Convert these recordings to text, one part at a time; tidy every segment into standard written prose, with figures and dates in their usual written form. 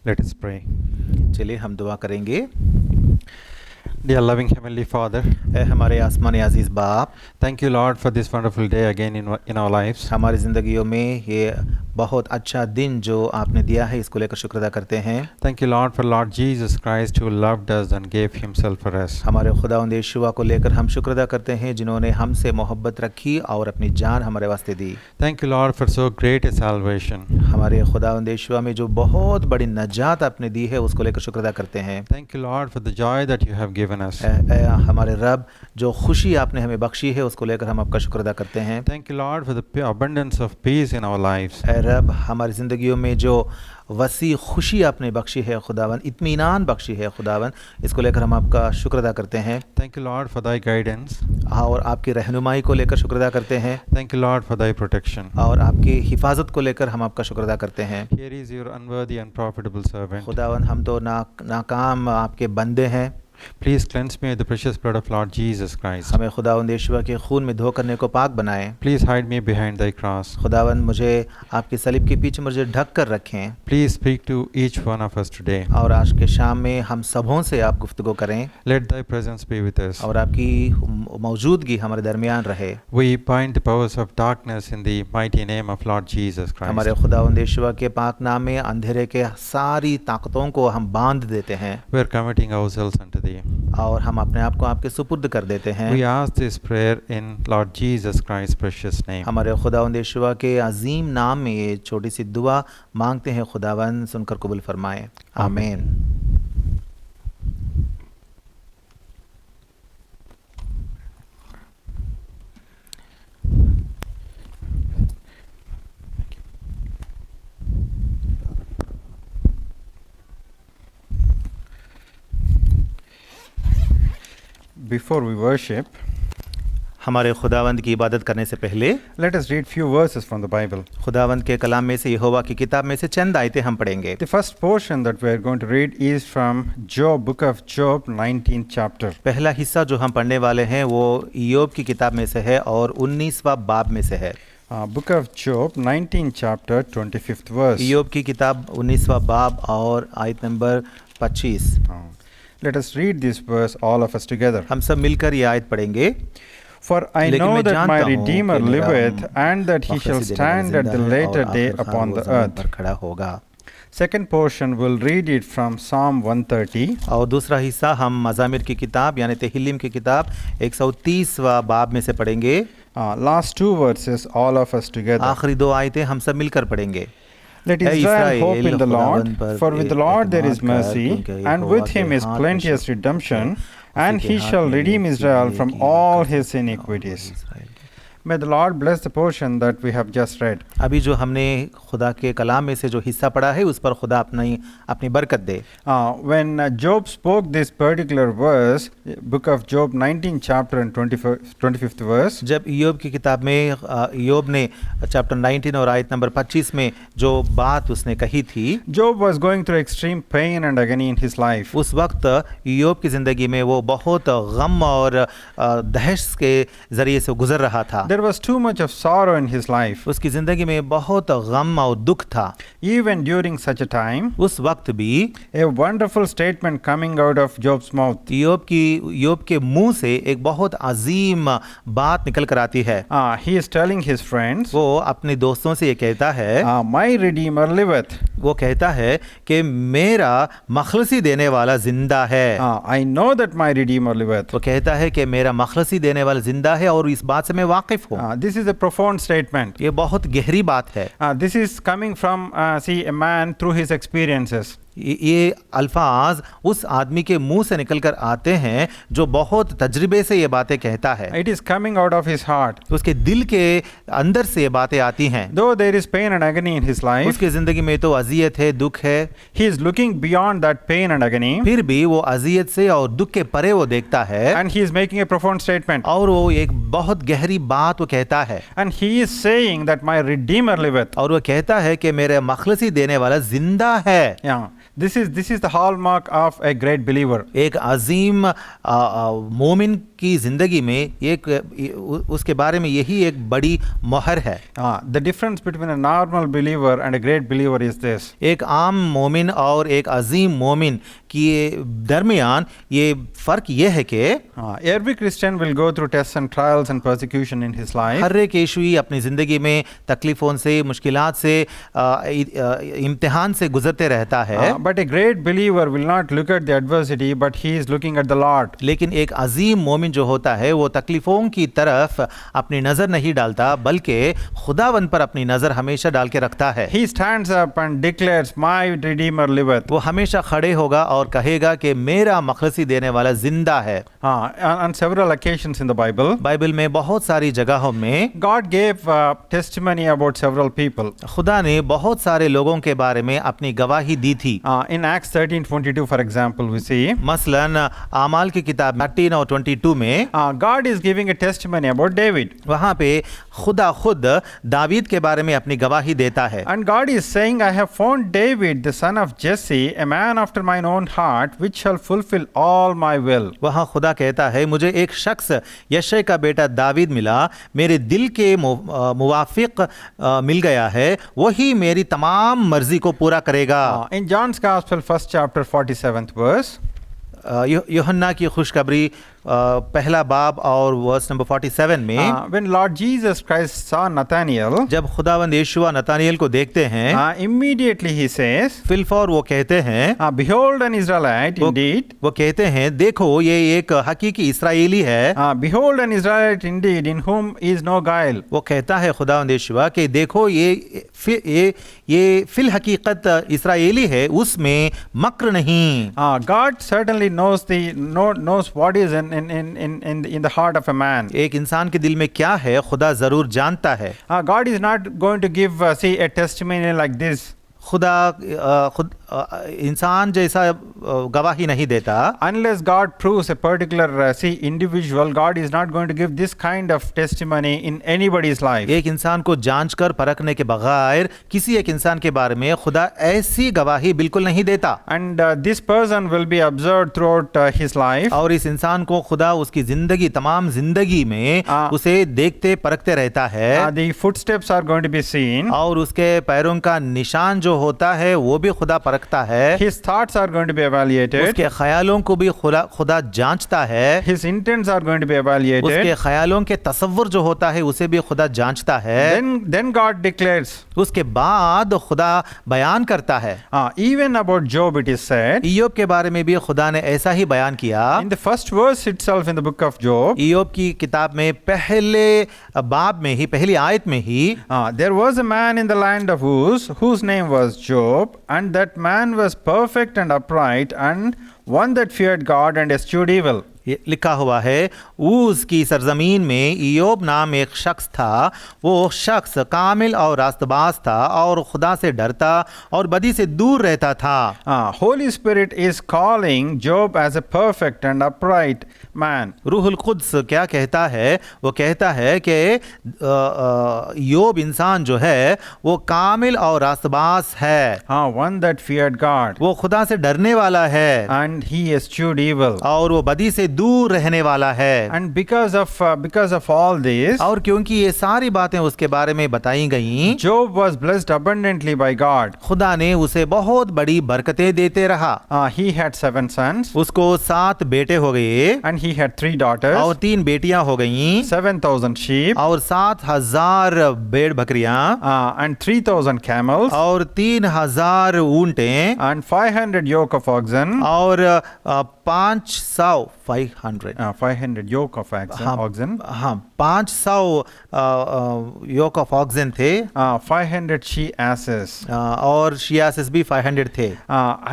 Let us pray. चलिए हम दुआ करेंगे। Dear loving Heavenly Father, ऐ हमारे आसमानी अजीज़ बाप, thank you Lord for this wonderful day again in our lives. हमारी ज़िंदगियों में ये बहुत अच्छा दिन जो आपने दिया है इसको लेकर शुक्र अदा करते हैं। Thank you Lord for Lord Jesus Christ who loved us and gave himself for us. हमारे खुदावंद यीशुआ को लेकर हम शुक्र अदा करते हैं जिन्होंने हमसे मोहब्बत रखी और अपनी जान हमारे वास्ते दी। Thank you Lord for so great a salvation. हमारे खुदावंद यीशुआ में जो बहुत बड़ी नजात आपने दी है उसको लेकर शुक्र अदा करते हैं। Thank you Lord for the joy that you have given us. ऐ हमारे रब जो खुशी आपने हमें बख्शी है उसको लेकर हम आपका शुक्र अदा करते हैं। Thank you Lord for the abundance of peace in our lives. ऐ रब हमारी ज़िंदगियों में जो वसी खुशी आपने बख्शी है खुदावन, इत्मीनान बख्शी है खुदावन, इसको लेकर हम आपका शुक्र अदा करते हैं। Thank you Lord for thy guidance. और आपकी रहनुमाई को लेकर शुक्र अदा करते हैं Thank you Lord for thy protection. और आपकी हिफाजत को लेकर हम आपका शुक्र अदा करते हैं। Here is your unworthy and profitable servant. खुदावन हम तो नाकाम आपके बंदे हैं, Please cleanse me with the precious blood of Lord Jesus Christ. हमें खुदावन यीशुआ के खून में धो करने को पाक बनाएं। Please hide me behind thy cross. खुदावन मुझे आपकी सलीब के पीछे मुझे ढक कर रखें Please speak to each one of us today. और आज के शाम में हम सबों से आप गुफ्तगू करें Let thy presence be with us. और आपकी मौजूदगी हमारे दरमियान रहे। We bind the powers of darkness in the mighty name of Lord Jesus हमारे Christ. खुदावंद यीशुआ के पाक नाम में अंधेरे के सारी ताकतों को हम बांध देते हैं We are committing ourselves unto thee. और हम अपने आप को आपके सुपुर्द कर देते हैं। We ask this prayer in Lord Jesus Christ's precious name. हमारे खुदावंद यीशुआ के अजीम नाम में ये छोटी सी दुआ मांगते हैं, खुदावंद सुनकर कबूल फरमाए, आमीन। Before we worship, हमारे खुदावंद की इबादत करने से पहले let us read few verses from the Bible. खुदावंद के कलाम में से यहोवा की किताब में से चंद आयतें हम पढ़ेंगे। The first portion that we are going to read is from Job, book of Job, 19th chapter. पहला हिस्सा जो हम पढ़ने वाले हैं वो इय्योब की किताब में से है और 19वां बाब में से है। Book of Job, 19th chapter, 25th verse. इय्योब की किताब 19वां बाब और आयत number 25। Let us read this verse, all of us together. हम सब मिलकर ये आयत पढ़ेंगे। For I लेकिन know मैं that जानता my हूँ Redeemer कि मेरा liveth, and that he shall मखलसी देने वाला stand at the जिंदा है later और day आखिरकार upon वो the ज़मीन earth. पर खड़ा होगा। Second portion will read it from Psalm 130. और दूसरा हिस्सा हम मज़ामिर की किताब यानी तेहिल्लीम की किताब 130वां बाब में से पढ़ेंगे। Last two verses, all of us together. आखिरी दो आयतें हम सब मिलकर पढ़ेंगे। Let Hey, Israel hope Israel, in the Lord, खुदावंद for पर with the Lord there is एतमाद कर, mercy, क्योंकि and यहोवा with के him is हाथ में plenteous शक्ति redemption, है, and उसी he के shall हाथ में redeem नीति Israel है from कि all कर his सकता है iniquities. इस्राएल की। May the Lord bless the portion that we have just read. अभी जो हमने खुदा के कलाम में से जो हिस्सा पढ़ा है उस पर खुदा अपनी बरकत दे। When Job spoke this particular verse, book of Job 19th chapter and 25th verse, जब इय्योब की किताब में इय्योब ने चैप्टर 19 और आयत नंबर 25 में जो बात उसने कही थी, Job was going through extreme pain and agony in his life. उस वक्त इय्योब की ज़िंदगी में वो बहुत गम और दहश के ज़रिए से गुजर रहा था। There was too much of sorrow in his life. उसकी ज़िंदगी में बहुत गम और दुख था। Even during such a time, उस वक्त भी a wonderful statement coming out of Job's mouth. इय्योब के मुंह से एक बहुत अजीम बात निकल कर आती है। He is telling his friends, वो अपने दोस्तों से ये कहता है, my Redeemer liveth. वो कहता है कि मेरा मखलसी देने वाला जिंदा है। I know that my Redeemer liveth. वो कहता है कि मेरा मखलसी देने वाला जिंदा है और इस बात से मैं वाकिफ हूँ। This is a profound statement. ये बहुत गहरी बात है। This is coming from a man through his experiences. ये अल्फाज उस आदमी के मुंह से निकलकर आते हैं जो बहुत तजर्बे से ये बातें कहता है। It is coming out of his heart. उसके दिल के अंदर से ये बातें आती हैं। Though there is pain and agony in his life, उसकी ज़िंदगी में तो अज़ियत है, दुख है, he is looking beyond that pain and agony, फिर भी वो अज़ियत से और दुख के परे वो देखता है and he is making a profound statement. और वो एक बहुत गहरी बात वो कहता है And he is saying that my Redeemer liveth. और वो कहता है कि मेरे मखलसी देने वाला जिंदा है। Yeah. This is the hallmark of a great believer. एक अजीम मोमिन की ज़िंदगी में उसके बारे में यही एक बड़ी मोहर है। The difference between a normal believer and a great believer is this. एक आम मोमिन और एक अजीम मोमिन के दरमियान ये फ़र्क ये है कि Every Christian will go through tests and trials and persecution in his life. हर एक यीशुई अपनी ज़िंदगी में तकलीफ़ों से, मुश्किलात से, इम्तिहान से गुजरते रहता है। But a great believer will not look at the adversity, but he is looking at the Lord. लेकिन एक अजीम मोमिन जो होता है वो तकलीफ़ों की तरफ अपनी नज़र नहीं डालता, बल्कि खुदावन पर अपनी नज़र हमेशा डाल के रखता है। He stands up and declares, "My Redeemer liveth." वो हमेशा खड़े होगा और कहेगा कि मेरा मखलसी देने वाला जिंदा है। On several occasions in the Bible, Bible में बहुत सारी जगहों में God gave testimony about several people. खुदा ने बहुत सारे लोगों के बारे में अपनी गवाही दी थी। In Acts 13:22, for example, we see मसलन आमाल की किताब 13 और 22 में God is giving a testimony about David. वहाँ पे खुदा खुद दावीद के बारे में अपनी गवाही देता है। And God is saying, "I have found David, the son of Jesse, a man after mine own heart, which shall fulfill all my will." वहाँ खुदा कहता है, मुझे एक शख्स यशय का बेटा दावीद मिला, मेरे दिल के मुवाफिक मिल गया है, वही मेरी तमाम मर्जी को पूरा करेगा। In John's Gospel, 1st chapter, 47th verse, यूहन्ना की खुशखबरी पहला बाब और वर्स नंबर 47 में when Lord Jesus Christ saw Nathanael, जब खुदावंद यीशुआ नतानिएल को देखते हैं, immediately he says, फिलफौर वो कहते हैं, "Behold an Israelite indeed." वो कहते हैं, देखो ये एक हकीकी इस्राएली है। "Behold an Israelite indeed, in whom is no guile." वो कहता है खुदावंद यीशुआ कि देखो ये फिल हकीकत इस्राएली है, उसमें मक्र नहीं। God certainly knows what is in the heart of a man. एक इंसान के दिल में क्या है खुदा जरूर जानता है। God is not going to give a testimony like this. खुद इंसान जैसा गवाही नहीं देता। Unless God proves a particular individual, God is not going to give this kind of testimony in anybody's life. एक इंसान को जांच कर परखने के बगैर किसी एक इंसान के बारे में खुदा ऐसी गवाही बिल्कुल नहीं देता। And this person will be observed throughout his life. और इस इंसान को खुदा उसकी जिंदगी, तमाम जिंदगी में उसे देखते परखते रहता है। The footsteps are going to be seen. और उसके पैरों का निशान जो होता है वो भी खुदा परखता है। His thoughts are going to be evaluated. उसके ख्यालों को भी खुदा जांचता है। His intents are going to be evaluated. उसके ख्यालों के तसव्वुर जो होता है उसे भी खुदा जांचता है। Then God declares. उसके बाद खुदा बयान करता है। Even about Job it is said. इय्योब के बारे में भी खुदा ने ऐसा ही बयान किया। In the first verse itself in the book of Job, इय्योब की किताब में पहले बाब में ही, पहली आयत में ही, there was a man in the land of Uz, whose name was Job, and that man was perfect and upright, and one that feared God and eschewed evil. लिखा हुआ है, ऊज की सरजमीन में इय्योब नाम एक शख्स था, वो शख्स कामिल और रास्तबाज था और खुदा से डरता और बदी से दूर रहता था। Holy Spirit is calling Job as a perfect and upright man. रूहुल कुद्स क्या कहता है? वो कहता है कि इय्योब इंसान जो है वो कामिल और रास्तबाज है। One that feared God. वो खुदा से डरने वाला है। And he eschewed evil. और वो बदी से दूर रहने वाला है। And because of all this, और क्योंकि ये सारी बातें उसके बारे में बताई गईं, Job was blessed abundantly by God. खुदा ने उसे बहुत बड़ी बरकतें देते रहा। He had 7 sons. उसको 7 बेटे हो गए। And he had 3 daughters. और 3 बेटियां हो गईं। 7,000 sheep. और 7,000 भेड़ बकरियां। And 3,000 camels. और 3,000 ऊंटें। And 500 yoke of oxen. और 500 yoke of oxen. हाँ, 500 yoke of oxen थे। 500 she asses. और she asses भी 500 थे।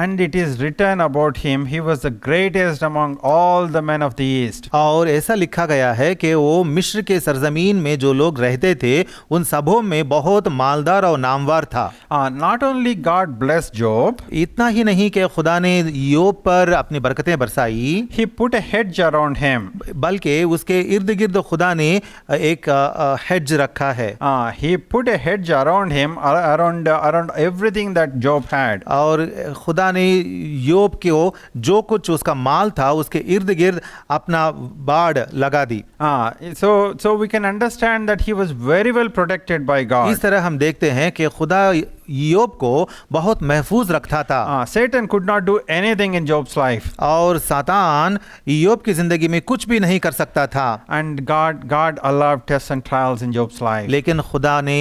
And it is written about him, he was the greatest among all the men of the the east. और ऐसा लिखा गया है कि वो मिस्र के सरजमीन में जो लोग रहते थे उन सबों में बहुत मालदार और नामवर था। Not only God blessed Job, इतना ही नहीं कि खुदा ने ईयोब पर अपनी बरकतें बरसाई, he put a hedge around him. बल्कि उसके इर्द गिर्द खुदा ने एक हेज रखा है। He put a hedge around him, around everything that Job had. और खुदा ने ईयोब को जो कुछ उसका माल था उसके इर्द गिर्द अपना बाड़ लगा दी। So we can understand that he was very well protected by God. इस तरह हम देखते हैं कि खुदा ईयोब को बहुत महफूज रखता था। Satan could not do anything in Job's life. और सातान ईयोब की जिंदगी में कुछ भी नहीं कर सकता था। And God allowed tests and trials in Job's life. लेकिन खुदा ने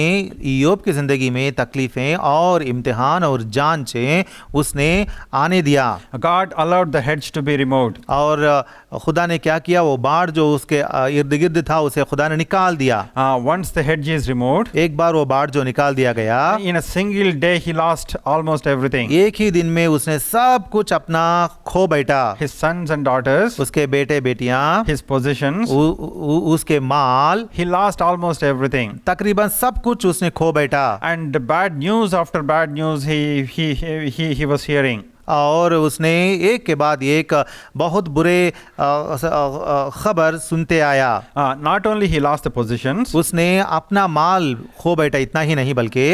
ईयोब की जिंदगी में तकलीफें और इम्तिहान और जांचें उसने आने दिया। God allowed the hedge to be removed. और खुदा ने क्या किया, वो बाड़ जो उसके इर्द गिर्द था उसे खुदा ने निकाल दिया। Once the hedge is removed, एक बार वो बाड़ जो निकाल दिया गया, in a single day he lost almost everything. एक ही दिन में उसने सब कुछ अपना खो बैठा। His sons and daughters, उसके बेटे बेटियां, his possessions, उसके माल, he lost almost everything. तकरीबन सब कुछ उसने खो बैठा। And bad news after bad news he was hearing. और उसने एक के बाद एक बहुत बुरे खबर सुनते आया। Not only he lost the positions, उसने अपना माल खो बैठा, इतना ही नहीं बल्कि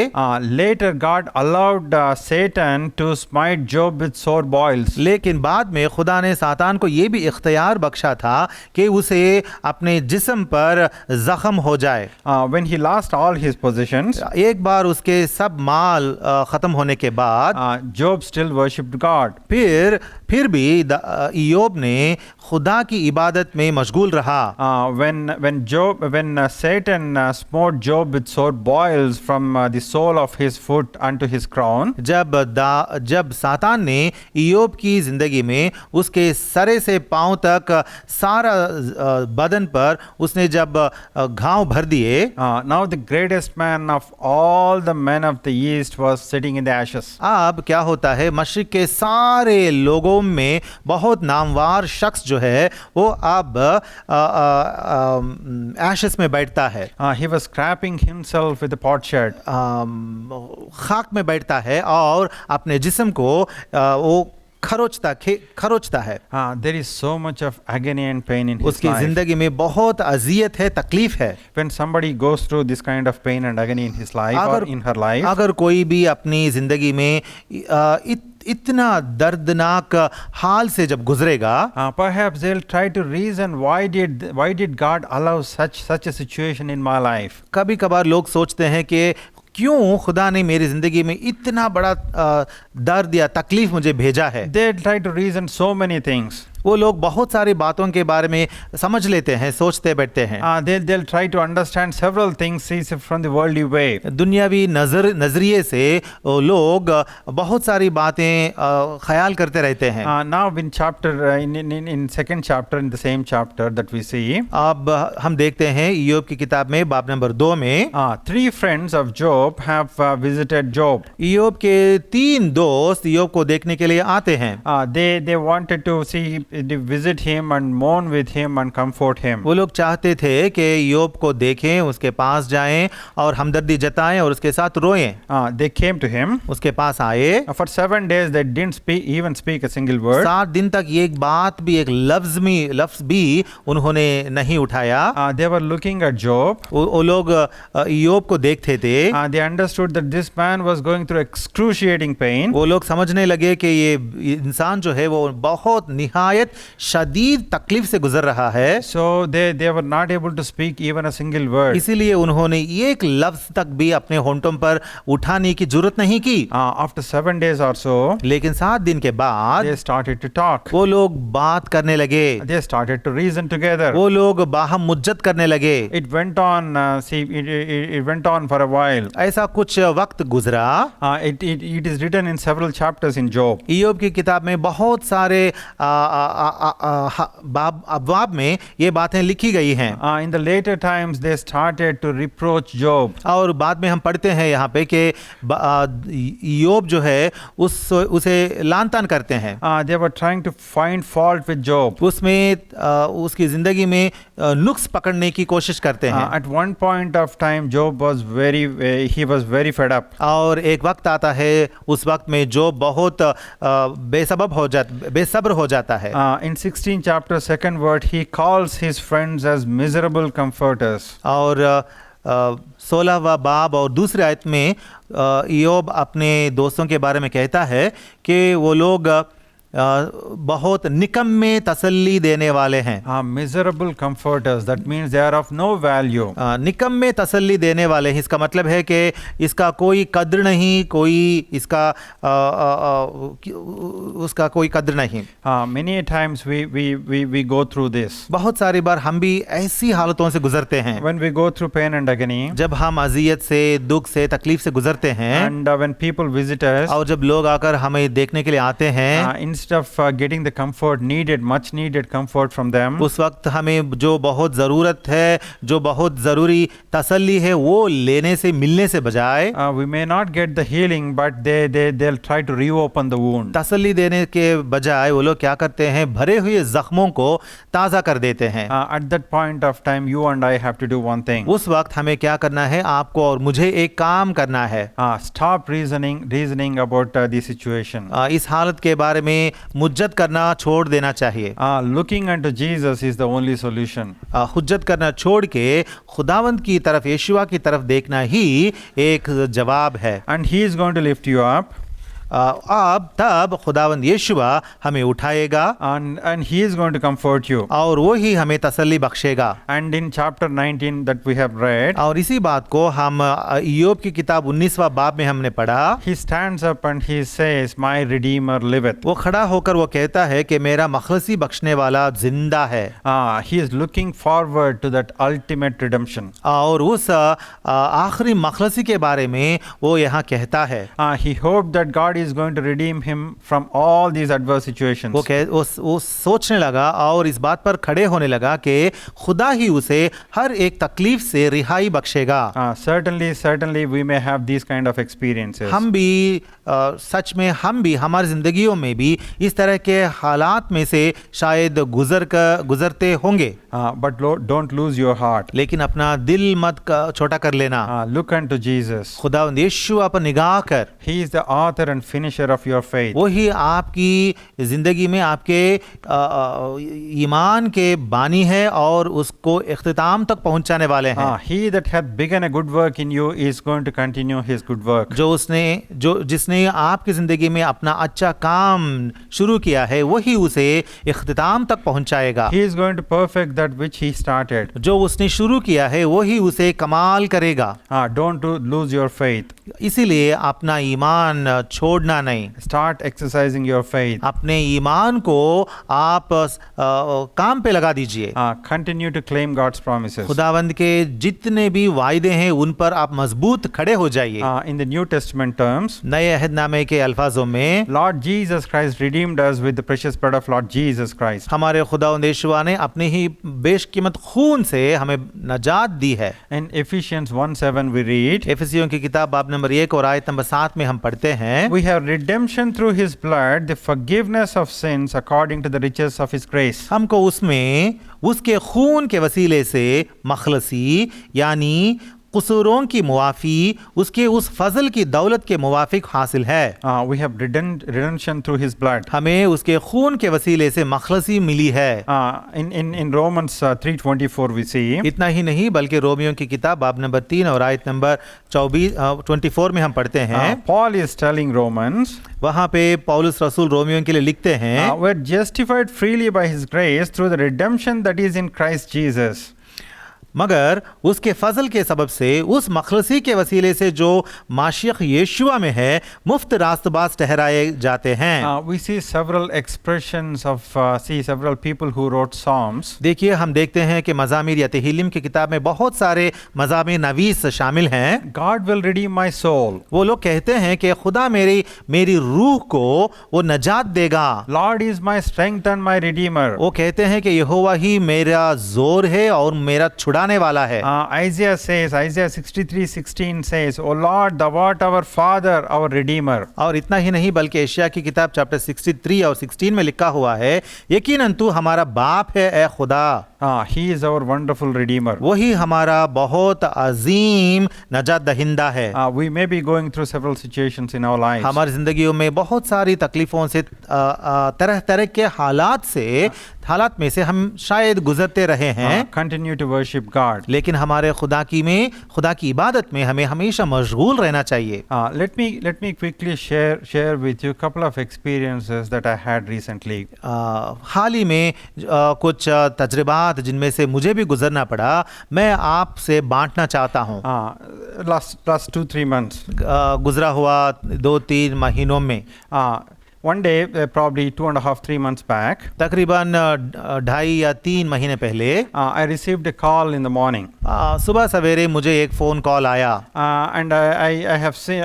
later God allowed Satan to smite Job with sore boils. लेकिन बाद में खुदा ने सातान को ये भी इख्तियार बख्शा था कि उसे अपने जिस्म पर जख्म हो जाए। When he lost all his possessions, एक बार उसके सब माल खत्म होने के बाद Job still worshipped God. फिर भी ईयोब ने खुदा की इबादत में मशगूल रहा। When Satan smote Job with sore boils from the sole of his foot unto his crown, जब सातान ने ईयोब की जिंदगी में उसके सरे से पांव तक सारा बदन पर उसने जब घाव भर दिए, now the greatest man of all the men of the east was sitting in the ashes. अब क्या होता है, मशरिक के सारे लोगों में बहुत नामवार शख्स जो है वो अब एशेस में बैठता है। He was scraping himself with a potsherd. खाक में बैठता है और अपने जिस्म को वो खरोचता है। There is so much of agony and pain in his उसकी life. जिंदगी में बहुत अजियत है, तकलीफ है। When somebody goes through this kind of pain and agony in his life or in her life, अगर कोई भी अपनी जिंदगी में इतना दर्दनाक हाल से जब गुजरेगा, perhaps they'll try to reason why did God allow such a situation in my life. कभी कभार लोग सोचते हैं कि क्यों खुदा ने मेरी जिंदगी में इतना बड़ा दर्द या तकलीफ मुझे भेजा है। They try to reason so many things. वो लोग बहुत सारी बातों के बारे में समझ लेते हैं, सोचते बैठते हैं। They'll try to understand several things from the worldly way. दुनियावी नजरिए से लोग बहुत सारी बातें ख्याल करते रहते हैं। Now in second chapter, in the same chapter that we see, अब हम देखते हैं ईयोब की किताब में बाब नंबर 2 में 3 friends of Job have visited Job. ईयोब के 3 दोस्त ईयोब को देखने के लिए आते हैं। They wanted to visit him and mourn with him and comfort him. वो लोग चाहते थे कि ईयोब को देखें, उसके पास जाएं और हमदर्दी जताएं और उसके साथ रोएं। They came to him. उसके पास आए। For 7 days they didn't even speak a single word. 7 दिन तक एक बात भी, एक लफ्ज भी उन्होंने नहीं उठाया। They were looking at Job. वो लोग ईयोब को देखते थे। They understood that this man was going through excruciating pain. वो लोग समझने लगे कि ये इंसान जो है वो बहुत निहायत शदीद तकलीफ से गुजर रहा है। So they were not able to speak even a single word. इसीलिए उन्होंने एक लफ्ज तक भी अपने होंठों पर उठाने की जरूरत नहीं की। After 7 days or so, लेकिन 7 दिन के बाद they started to talk. वो लोग बात करने लगे। They started to reason together. वो लोग बाहम मुज्जत करने लगे। It went on. It went on for a while. ऐसा कुछ वक्त गुजरा। It is written in several chapters in Job. ईयोब की किताब में बहुत सारे अबवाब में ये बातें लिखी गई हैं। In the later times, they started to reproach Job. और बाद में हम पढ़ते हैं यहाँ पे कि ईयोब जो है उसे लान तान करते हैं। They were trying to find fault with Job. उसमें उसकी जिंदगी में नुक्स पकड़ने की कोशिश करते हैं। At one point of time, Job was he was very fed up. और एक वक्त आता है, उस वक्त में जोब बहुत बेसब्र हो जाता है। In 16th chapter, 2nd word, he calls his friends as miserable comforters. और 16वां बाब और दूसरे आयत में ईयोब अपने दोस्तों के बारे में कहता है कि वो लोग बहुत निकम्मे तसल्ली देने वाले हैं। Miserable comforters, that means they are of no value. निकम्मे तसल्ली देने वाले हैं, इसका मतलब है कि इसका कोई कद्र नहीं, कोई इसका उसका कोई कद्र नहीं। Many times we go through this. बहुत सारी बार हम भी ऐसी हालतों से गुजरते हैं। When we go through pain and agony, जब हम अजियत से, दुख से, तकलीफ से गुजरते हैं, and when people visit us, और जब लोग आकर हमें देखने के लिए आते हैं, instead of getting the comfort needed, much needed comfort from them, उस वक्त हमें जो बहुत ज़रूरत है, जो बहुत ज़रूरी तसल्ली है, वो लेने से, मिलने से बजाय we may not get the healing, but they'll try to reopen the wound. तसल्ली देने के बजाय वो लोग क्या करते हैं, भरे हुए जख्मों को ताज़ा कर देते हैं। At that point of time, you and I have to do one thing. उस वक्त हमें क्या करना है, आपको और मुझे एक काम करना है। Stop reasoning about the situation. इस हालत के बारे में मुज्जत करना छोड़ देना चाहिए। Looking unto Jesus is the only solution. हुज्जत करना छोड़ के खुदावंद की तरफ, यीशुआ की तरफ देखना ही एक जवाब है। And he is going to lift you up. अब तब खुदावंद यीशुआ हमें उठाएगा, and he is going to comfort you. और वो ही हमें तसल्ली बख्शेगा। And in chapter 19 that we have read, और इसी बात को हम ईयोब की किताब 19वां बाब में हमने पढ़ा। he stands up and he says, my redeemer liveth. वो खड़ा होकर वो कहता है कि मेरा मखलसी बख्शने वाला जिंदा है। He is looking forward to that ultimate redemption. और उस आखिरी मखलसी के बारे में वो यहाँ कहता है। He hoped that God is going to redeem him from all these adverse situations. वो सोचने लगा और इस बात पर खड़े होने लगा कि खुदा ही उसे हर एक तकलीफ से रिहाई बख्शेगा। Certainly we may have these kind of experiences. हम भी सच में हम भी हमारी जिंदगियों में भी इस तरह के हालात में से शायद गुजरते होंगे। But don't lose your heart. लेकिन अपना दिल मत छोटा कर लेना। Look unto Jesus. खुदावंद यीशु पर निगाह कर। He is the author and finisher of your faith. वो ही आपकी जिंदगी में आपके ईमान के बानी है और उसको इख्तिताम तक पहुंचाने वाले हैं। He that hath begun a good work in you is going to continue his good work. जिसने आपकी जिंदगी में अपना अच्छा काम शुरू किया है, वही उसे इख्तिताम तक पहुंचाएगा। He is going to perfect that which he started. जो उसने शुरू किया है वही उसे कमाल करेगा। Don't lose your faith. इसीलिए अपना ईमान छोड़ना नहीं। Start exercising your faith. अपने ईमान को आप काम पे लगा दीजिए। Continue to claim God's promises. खुदावंद के जितने भी वायदे हैं उन पर आप मजबूत खड़े हो जाइए। In the New Testament terms, नए अहदनामे के अल्फाजों में, Lord Jesus Christ redeemed us with the precious blood of Lord Jesus Christ. हमारे खुदावंद यीशुआ ने अपने ही बेशकीमत खून से हमें नजात दी है। In Ephesians 1:7 we read, इफिसियों की किताब बाब नंबर 1 और आयत नंबर 7 में हम पढ़ते हैं, We have redemption through his blood, the forgiveness of sins according to the riches of his grace. हमको उसमें उसके खून के वसीले से मखलसी यानी कसूरों की मुआफ़ी उसके उस फजल की दौलत के मुवाफिक हासिल है। We have redemption through his blood. हमें उसके खून के वसीले से मखलसी मिली है। In Romans 3:24 we see, इतना ही नहीं बल्कि रोमियों की किताब बाब नंबर 3 और आयत नंबर 24 में हम पढ़ते हैं, Paul is telling Romans, वहाँ पे पौलुस रसूल रोमियों के लिए लिखते हैं, we're justified freely by his grace through the redemption that is in Christ Jesus. मगर उसके फजल के सबब से, उस मखलसी के वसीले से जो माशियख यीशुआ में है, मुफ्त रास्तबाज ठहराए जाते हैं। We see several expressions of several people who wrote psalms. देखिए, हम देखते हैं कि मज़ामीर या तहीलीम की किताब में बहुत सारे मज़ामीर नवीस शामिल हैं। God will redeem my soul. वो लोग कहते हैं कि खुदा मेरी रूह को वो नजात देगा। Lord is my strength and my redeemer. वो कहते हैं कि यहोवा ही मेरा जोर है और मेरा छुड़ाने वाला है। Isaiah 63:16 says, O Lord, thou art our father, our redeemer. और इतना ही नहीं बल्कि एशिया की किताब चैप्टर 63 और 16 में लिखा हुआ है, यकीनन तू हमारा बाप है ए खुदा। He is our wonderful redeemer. वही हमारा बहुत अजीम नजात दहिंदा है। We may be going through several situations in our lives. हमारी जिंदगियों में बहुत सारी तकलीफों से, तरह तरह के हालात में से हम शायद गुजरते रहे हैं। Continue to worship God. लेकिन हमारे खुदा की इबादत में हमें हमेशा मशगूल रहना चाहिए। Let me quickly share with you a couple of experiences that I had recently. हाल ही में कुछ तजुर्बात जिनमें से मुझे भी गुजरना पड़ा, मैं आपसे बांटना चाहता हूँ। Last 2-3 months. गुजरा हुआ 2-3 महीनों में। One day, probably 2.5-3 months back, तकरीबन 2.5 या 3 महीने पहले, I received a call in the morning. सुबह सवेरे मुझे एक फ़ोन कॉल आया। And I have seen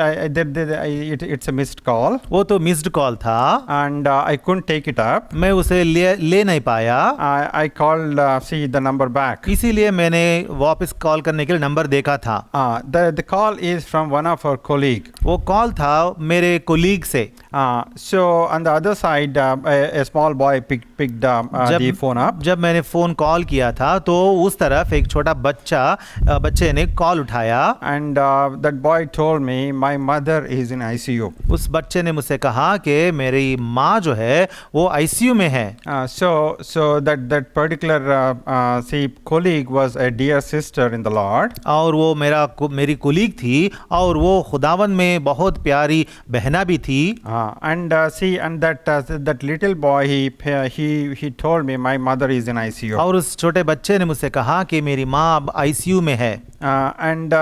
it's a missed call. वो तो मिस्ड कॉल था। And I couldn't take it up. मैं उसे ले नहीं पाया। I called the number back. इसीलिए मैंने वापस कॉल करने के लिए नंबर देखा था। The call is from one of our colleague. वो कॉल था मेरे कोलीग से। So on the other side, a small boy picked the phone up. जब मैंने फ़ोन कॉल किया था तो उस तरफ एक छोटा बच्चे ने कॉल उठाया। And that boy told me my mother is in ICU. उस बच्चे ने मुझसे कहा कि मेरी माँ जो है वो ICU में है। So that particular colleague was a dear sister in the Lord. और वो मेरी कोलीग थी और वो खुदावन में बहुत प्यारी बहना भी थी। And that little boy he told me my mother is in ICU. और उस छोटे बच्चे ने मुझसे कहा कि मेरी माँ अब ICU में है। And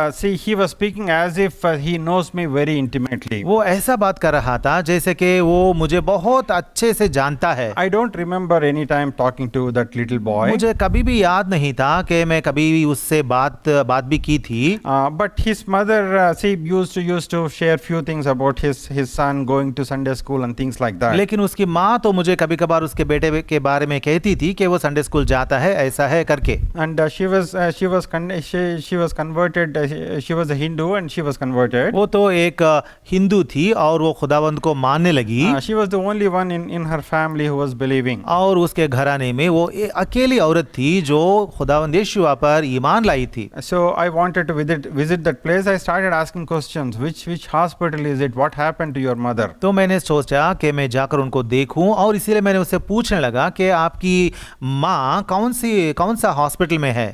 he was speaking as if he knows me very intimately. वो ऐसा बात कर रहा था जैसे कि वो मुझे बहुत अच्छे से जानता है। I don't remember any time talking to that little boy. मुझे कभी भी याद नहीं था कि मैं कभी भी उससे बात भी की थी। But his mother used to share few things about his son going to Sunday school and things like that. लेकिन उसकी माँ तो मुझे कभी कभार उसके बेटे के बारे में कहती थी कि वो संडे स्कूल जाता है, ऐसा है करके। And she was converted. She was a Hindu and she was converted. वो तो एक हिंदू थी और वो खुदावंद को मानने लगी। She was the only one in her family who was believing. और उसके घराने में वो अकेली औरत थी जो खुदावंद यीशुआ पर ईमान लाई थी। So I wanted to visit that place. I started asking questions. Which hospital is it? What happened to your mother? तो मैंने सोचा कि मैं जाकर उनको देखूं और इसीलिए मैंने उससे पूछने लगा कि आपकी माँ कौन सा हॉस्पिटल में है।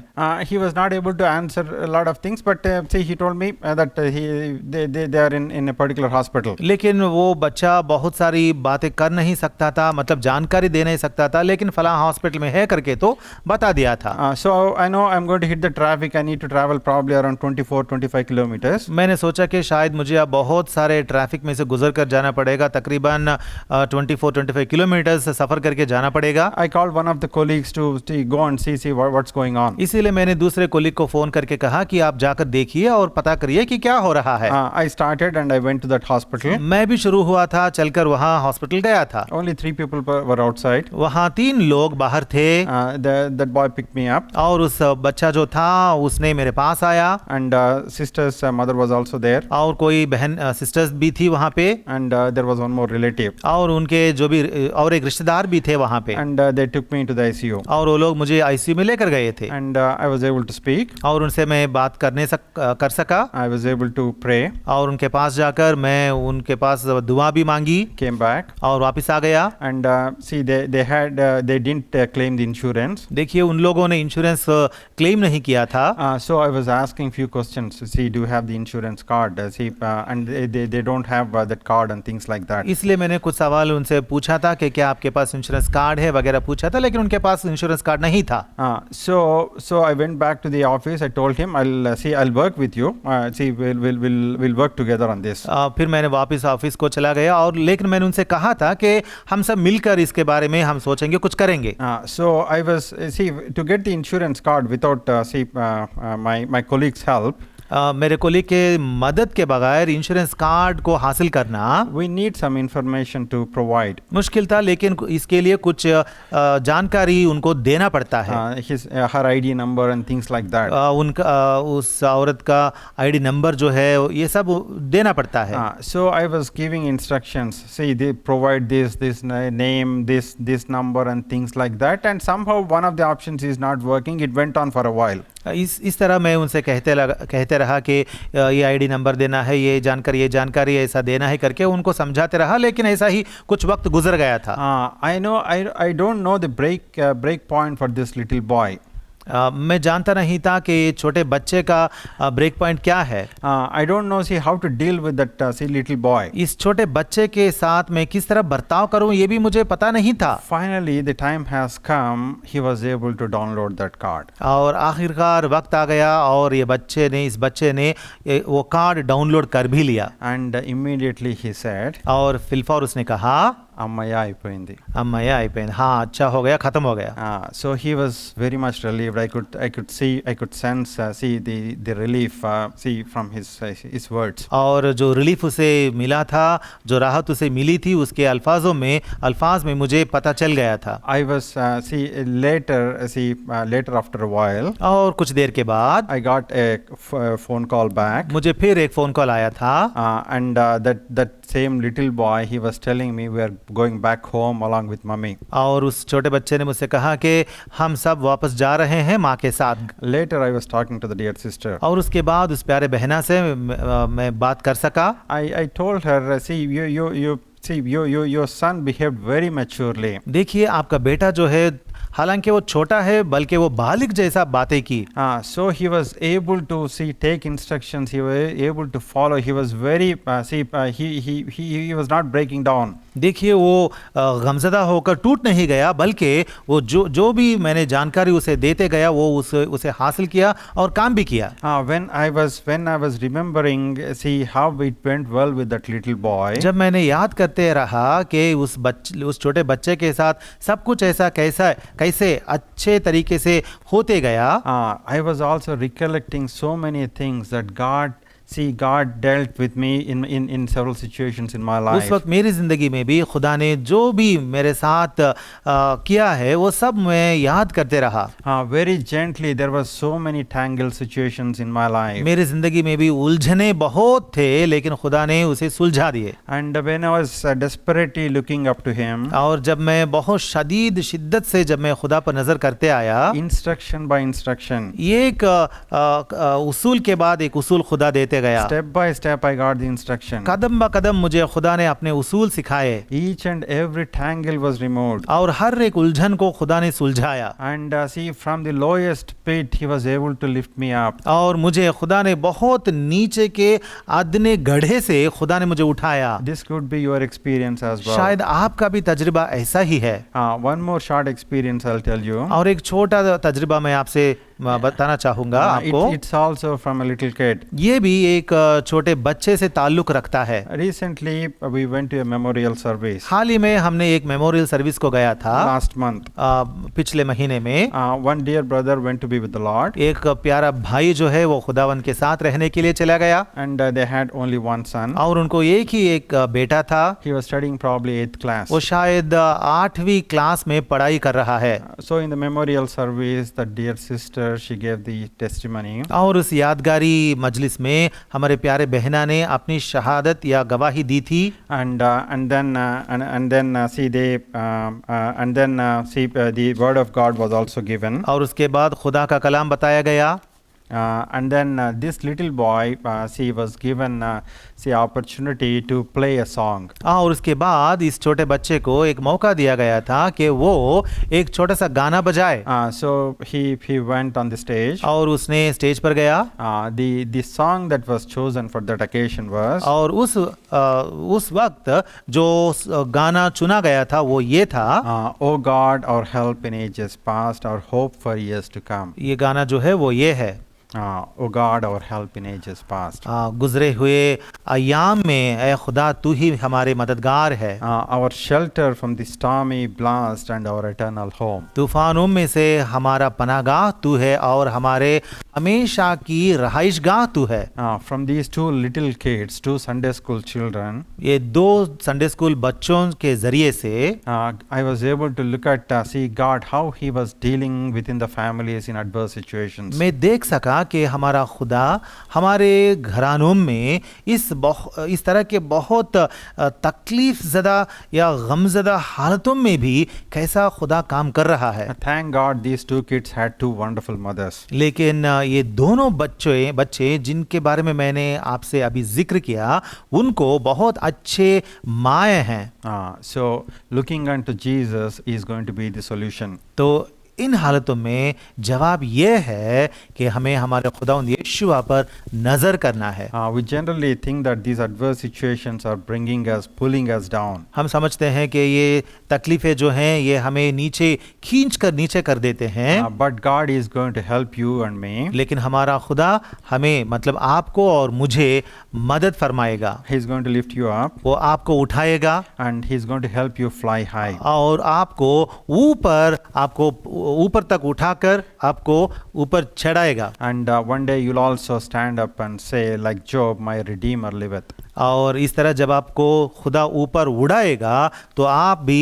He was not able to answer a lot of things, but he told me that they are in a particular hospital. लेकिन वो बच्चा बहुत सारी बातें कर नहीं सकता था, मतलब जानकारी दे नहीं सकता था, लेकिन फला हॉस्पिटल में है करके तो बता दिया था। So I know I'm going to hit the traffic. I need to travel probably around 24-25 kilometers. मैंने सोचा कि शायद मुझे अब बहुत सारे ट्रैफिक में से गुजर कर जाना पड़ेगा, तकरीबन 24-25 किलोमीटर से सफर करके जाना पड़ेगा। I called one of the colleagues to go and see what's going on. इसीलिए मैंने दूसरे कोलीग को फोन करके कहा कि आप जाकर देखिए और पता करिए कि क्या हो रहा है। I started and I went to that hospital. मैं भी शुरू हुआ था, चलकर वहाँ हॉस्पिटल गया था। Only 3 people were outside. वहाँ 3 लोग बाहर थे। That boy picked me up. और उस बच्चा जो था उसने मेरे पास आया। And sister's mother was also there. और कोई बहन सिस्टर्स भी थी वहाँ पे। And there was one more relative. और उनके जो भी और एक रिश्तेदार भी थे वहाँ पे। And they took me into the ICU. और वो लोग मुझे ICU में लेकर गए थे। And I was able to speak. और उनसे मैं बात कर सका। I was able to pray. और उनके पास जाकर मैं उनके पास दुआ भी मांगी। Came back. और वापस आ गया। And they didn't claim the insurance. देखिए उन लोगों ने इंश्योरेंस क्लेम नहीं किया था। So I was asking few questions. See, do you have the insurance card? And they don't have that card and things like that. इसलिए मैंने कुछ सवाल उनसे पूछा था कि क्या आपके पास इंश्योरेंस कार्ड है वगैरह पूछा था, लेकिन उनके पास इंश्योरेंस कार्ड नहीं था। So I went back to the office. I told him, I'll work with you. We'll work together on this. फिर मैंने वापस ऑफिस को चला गया, और लेकिन मैंने उनसे कहा था कि हम सब मिलकर इसके बारे में हम सोचेंगे, कुछ करेंगे। So I was to get the insurance card without my colleague's help. मेरे कोलीग के मदद के बगैर इंश्योरेंस कार्ड को हासिल करना We need some information to provide. मुश्किल था, लेकिन इसके लिए कुछ जानकारी उनको देना पड़ता है। Her ID number and things like that. उनका उस औरत का आईडी नंबर जो है ये सब देना पड़ता है। So I was giving instructions. See, they provide this name, this number and things like that. And somehow one of the options is not working. It went on for a while. इस तरह मैं उनसे कहते रहा कि ये ID number देना है, ये जानकारी ऐसा देना है करके उनको समझाते रहा, लेकिन ऐसा ही कुछ वक्त गुजर गया था। I don't know the break point for this little boy. मैं जानता नहीं था कि छोटे बच्चे का ब्रेक पॉइंट क्या है। I don't know how to deal with that little boy. इस छोटे बच्चे के साथ मैं किस तरह बर्ताव करूं ये भी मुझे पता नहीं था। Finally the time has come. He was able to download that card. और आखिरकार वक्त आ गया और इस बच्चे ने वो कार्ड डाउनलोड कर भी लिया। And immediately he said, और फिलफौर उसने कहा, అమ్మయ్య అయిపోయింది. हाँ अच्छा हो गया, खत्म हो गया। So he was very much relieved. I could sense the relief from his words. और जो रिलीफ उसे मिला था, जो राहत उसे मिली थी, उसके अल्फाज में मुझे पता चल गया था। I was later after a while. और कुछ देर के बाद I got a phone call back. मुझे फिर एक फोन कॉल आया था। And that same little boy, he was telling me we are going back home along with mommy. और उस छोटे बच्चे ने मुझसे कहा कि हम सब वापस जा रहे हैं माँ के साथ। Later I was talking to the dear sister. और उसके बाद उस प्यारे बहना से मैं बात कर सका। I told her, your son behaved very maturely. देखिए आपका बेटा जो है, हालांकि वो छोटा है बल्कि वो बालिग जैसा बातें की। So he was able to take instructions. He was able to follow. He was very he was not breaking down. देखिए वो गमज़दा होकर टूट नहीं गया, बल्कि वो जो भी मैंने जानकारी उसे देते गया वो उसे हासिल किया और काम भी किया। When I was remembering how it went well with that little boy. जब मैंने याद करते रहा कि उस छोटे बच्चे के साथ सब कुछ ऐसा कैसे अच्छे तरीके से होते गया। I was also recollecting so many things that God dealt with me in several situations in my life. उस वक्त मेरी ज़िंदगी में भी खुदा ने जो भी मेरे साथ किया है वो सब मैं याद करते रहा। Very gently. There was so many tangled situations in my life. मेरी ज़िंदगी में भी उलझने बहुत थे, लेकिन खुदा ने उसे सुलझा दिए। And when I was desperately looking up to him. और जब मैं बहुत शिद्दत से जब मैं खुदा पर नज़र करते आया, instruction by instruction. ये एक उसूल के बाद एक उसूल खुदा देते गया। Step by step I got the instruction. कदम ब कदम मुझे खुदा ने अपने उसूल सिखाए। Each and every tangle was removed. और हर एक उलझन को खुदा ने सुलझाया। And from the lowest pit he was able to lift me up. और मुझे खुदा ने बहुत नीचे के आदने गड्ढे से खुदा ने मुझे उठाया। This could be your experience as well. शायद आपका भी तजुर्बा ऐसा ही है। One more short experience I'll tell you. और एक छोटा तजुर्बा मैं आपसे बताना चाहूँगा आपको। It's also from a little kid. ये भी एक छोटे बच्चे से ताल्लुक रखता है। Recently we went to a memorial service. हाल ही में हमने एक मेमोरियल सर्विस को गया था। Last month. पिछले महीने में। One dear brother went to be with the Lord. एक प्यारा भाई जो है वो खुदावन के साथ रहने के लिए चला गया। And they had only one son. और उनको एक बेटा था। He was studying probably 8th class. वो शायद 8वीं क्लास में पढ़ाई कर रहा है। So in the memorial service, the dear sister, she gave the testimony. और उस यादगारी मजलिस में हमारे प्यारे बहना ने अपनी शहादत या गवाही दी थी। And then the word of God was also given. और उसके बाद खुदा का कलाम बताया गया। And then this little boy, was given opportunity to play a song. और उसके बाद इस छोटे बच्चे को एक मौका दिया गया था कि वो एक छोटा सा गाना बजाए। So he went on the stage. और उसने स्टेज पर गया। The song that was chosen for that occasion was. और उस वक्त जो गाना चुना गया था वो ये था, O God, our help in ages past, our hope for years to come. ये गाना जो है वो ये है, O God, our help in ages past. गुजरे हुए अय्याम में ऐ खुदा तू ही हमारे मददगार है। Our shelter from the stormy blast and our eternal home. तूफानों में से हमारा पनाहगाह तू है और हमारे हमेशा की रहाइशगाह तू है। From these two little kids, two Sunday school children, ये दो संडे स्कूल बच्चों के जरिए से I was able to look at see God how He was dealing within the families in adverse situations. मैं देख सका कि हमारा खुदा हमारे घरानों में इस तरह के बहुत तकलीफ ज़दा या गमज़दा हालतों में भी कैसा खुदा काम कर रहा है। Thank God these two kids had two wonderful mothers. लेकिन ये दोनों बच्चे जिनके बारे में मैंने आपसे अभी जिक्र किया, उनको बहुत अच्छे माएँ हैं। So looking unto Jesus is going to be the solution. तो इन हालतों में जवाब ये है कि हमें हमारे खुदावंद यीशुआ पर नजर करना है। We generally think that these adverse situations are bringing us, pulling us down. हम समझते हैं कि ये तकलीफें जो हैं ये हमें नीचे कर देते हैं। But God is going to help you and me. लेकिन हमारा खुदा हमें मतलब आपको और मुझे मदद फरमाएगा। He is going to lift you up. वो आपको उठाएगा And He is going to help you fly high. और आपको ऊपर तक उठाकर आपको ऊपर चढ़ाएगा। And one day you'll also stand up and say, like Job, my Redeemer liveth. और इस तरह जब आपको खुदा ऊपर उड़ाएगा तो आप भी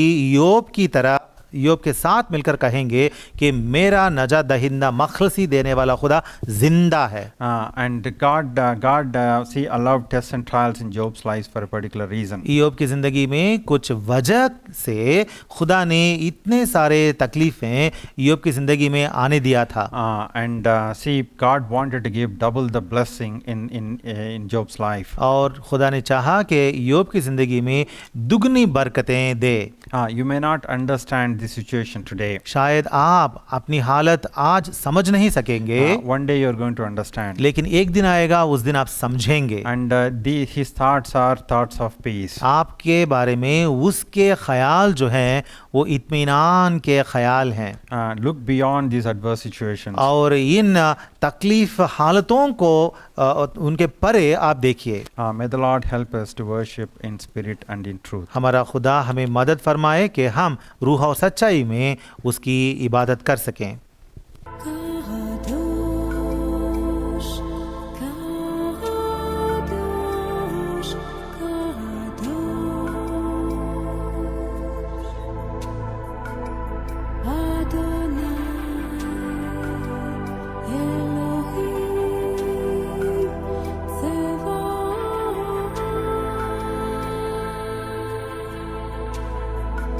योब के साथ मिलकर कहेंगे कि मेरा नजात दहिंदा मखलसी देने वाला खुदा जिंदा है। And God allowed tests and trials in Job's life for a particular reason. योब की जिंदगी में कुछ वजह से खुदा ने इतने सारे तकलीफें योब की जिंदगी में आने दिया था। And God wanted to give double the blessing in Job's life. और खुदा ने चाहा कि योब की जिंदगी में दुगनी बरकतें दे। You may not understand the situation today. शायद आप अपनी हालत आज समझ नहीं सकेंगे। One day you are going to understand. लेकिन एक दिन आएगा, उस दिन आप समझेंगे। And His thoughts are thoughts of peace. आपके बारे में उसके ख्याल जो हैं वो इत्मीनान के ख्याल हैं। Look beyond these adverse situations. और इन तकलीफ हालतों को उनके परे आप देखिए। May the Lord help us to worship in spirit and in truth. हमारा खुदा हमें मदद फरमाए कि हम रूह और सच्चाई में उसकी इबादत कर सकें।